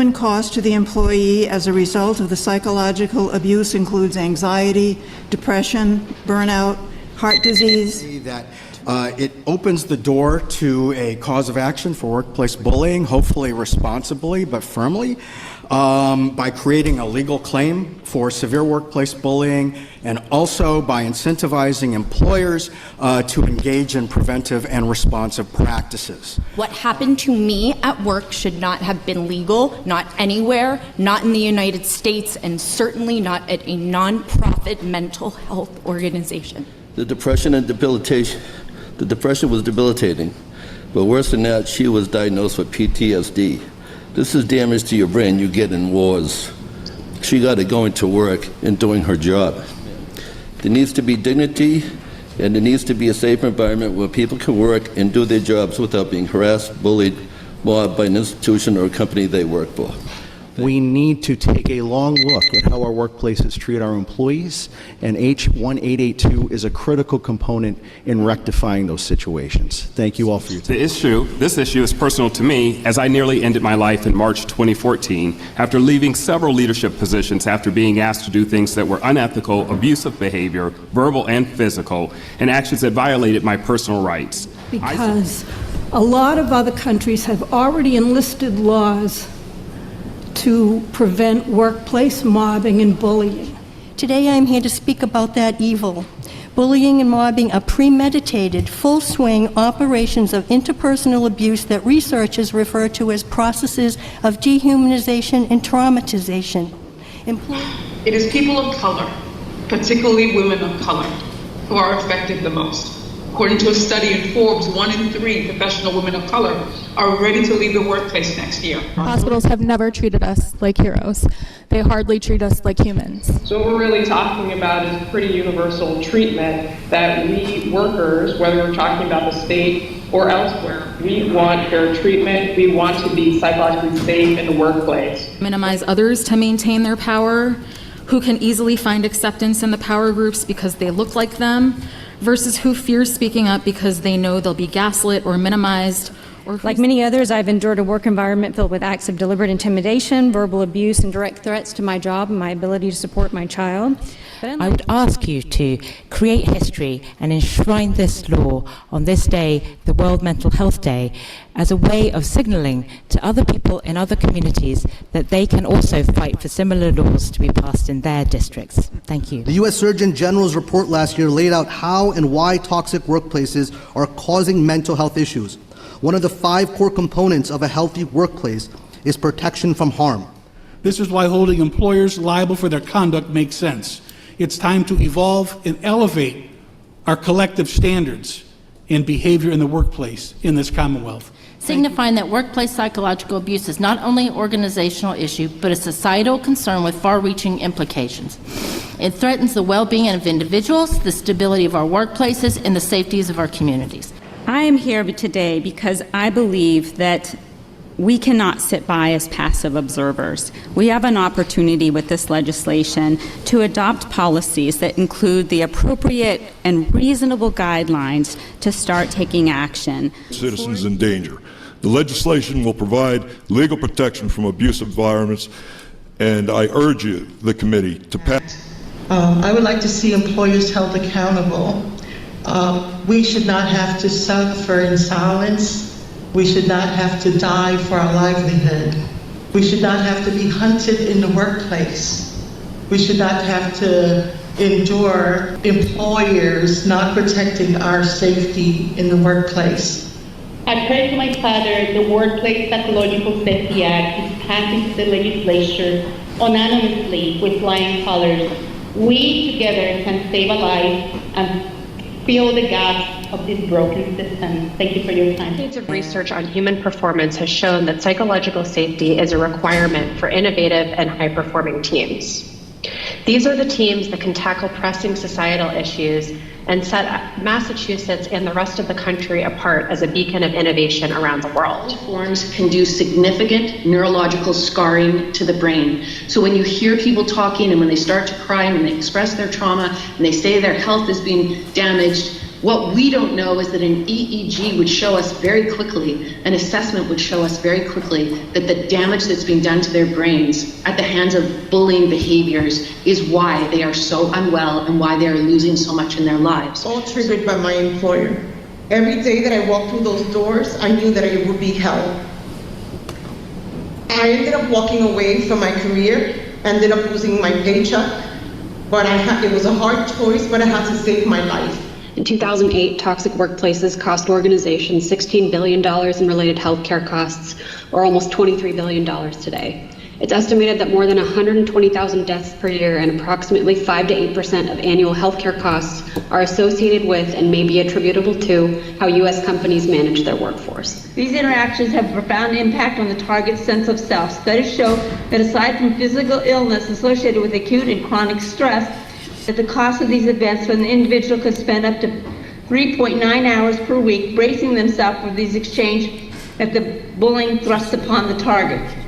burden cost to the employee as a result of the psychological abuse includes anxiety, depression, burnout, heart disease. That it opens the door to a cause of action for workplace bullying, hopefully responsibly but firmly, by creating a legal claim for severe workplace bullying, and also by incentivizing employers to engage in preventive and responsive practices. What happened to me at work should not have been legal, not anywhere, not in the United States, and certainly not at a nonprofit mental health organization. The depression was debilitating, but worse than that, she was diagnosed with PTSD. This is damage to your brain you get in wars. She got it going to work and doing her job. There needs to be dignity, and there needs to be a safe environment where people can work and do their jobs without being harassed, bullied, mobbed by an institution or a company they work for. We need to take a long look at how our workplaces treat our employees, and H1882 is a critical component in rectifying those situations. Thank you all for your time. This issue is personal to me, as I nearly ended my life in March 2014 after leaving several leadership positions after being asked to do things that were unethical, abusive behavior, verbal and physical, and actions that violated my personal rights. Because a lot of other countries have already enlisted laws to prevent workplace mobbing and bullying. Today I'm here to speak about that evil. Bullying and mobbing are premeditated, full-swing operations of interpersonal abuse that researchers refer to as processes of dehumanization and traumatization. It is people of color, particularly women of color, who are affected the most. According to a study in Forbes, 1 in 3 professional women of color are ready to leave the workplace next year. Hospitals have never treated us like heroes. They hardly treat us like humans. So what we're really talking about is pretty universal treatment that we workers, whether we're talking about the state or elsewhere, we want fair treatment. We want to be psychologically safe in the workplace. Minimize others to maintain their power, who can easily find acceptance in the power groups because they look like them, versus who fears speaking up because they know they'll be gaslit or minimized. Like many others, I've endured a work environment filled with acts of deliberate intimidation, verbal abuse, and direct threats to my job and my ability to support my child. I would ask you to create history and enshrine this law on this day, the World Mental Health Day, as a way of signaling to other people in other communities that they can also fight for similar laws to be passed in their districts. Thank you. The U.S. Surgeon General's report last year laid out how and why toxic workplaces are causing mental health issues. One of the 5 core components of a healthy workplace is protection from harm. This is why holding employers liable for their conduct makes sense. It's time to evolve and elevate our collective standards and behavior in the workplace in this Commonwealth. Signifying that workplace psychological abuse is not only an organizational issue, but a societal concern with far-reaching implications. It threatens the well-being of individuals, the stability of our workplaces, and the safeties of our communities. I am here today because I believe that we cannot sit by as passive observers. We have an opportunity with this legislation to adopt policies that include the appropriate and reasonable guidelines to start taking action. Citizens in danger. The legislation will provide legal protection from abusive environments, and I urge you, the committee, to pass. I would like to see employers held accountable. We should not have to suffer in silence. We should not have to die for our livelihood. We should not have to be hunted in the workplace. We should not have to endure employers not protecting our safety in the workplace. I pray to my Father, the Workplace Psychological Safety Act is passed into the legislature unanimously with flying colors. We together can save a life and fill the gaps of this broken system. Thank you for your time. Decades of research on human performance has shown that psychological safety is a requirement for innovative and high-performing teams. These are the teams that can tackle pressing societal issues and set Massachusetts and the rest of the country apart as a beacon of innovation around the world. Forms can do significant neurological scarring to the brain. So when you hear people talking and when they start to cry and when they express their trauma and they say their health is being damaged, What we don't know is that an EEG would show us very quickly, an assessment would show us very quickly that the damage that's being done to their brains at the hands of bullying behaviors is why they are so unwell and why they are losing so much in their lives. All triggered by my employer. Every day that I walked through those doors, I knew that it would be hell. I ended up walking away from my career, ended up losing my paycheck, but it was a hard choice, but I had to save my life. In 2008, toxic workplaces cost organizations $16 billion in related healthcare costs, or almost $23 billion today. It's estimated that more than 120,000 deaths per year and approximately 5 to 8% of annual healthcare costs are associated with and may be attributable to how U.S. companies manage their workforce. These interactions have a profound impact on the target's sense of self. Studies show that aside from physical illness associated with acute and chronic stress, that the cost of these events when the individual could spend up to 3.9 hours per week bracing themselves for these exchanges that the bullying thrusts upon the target.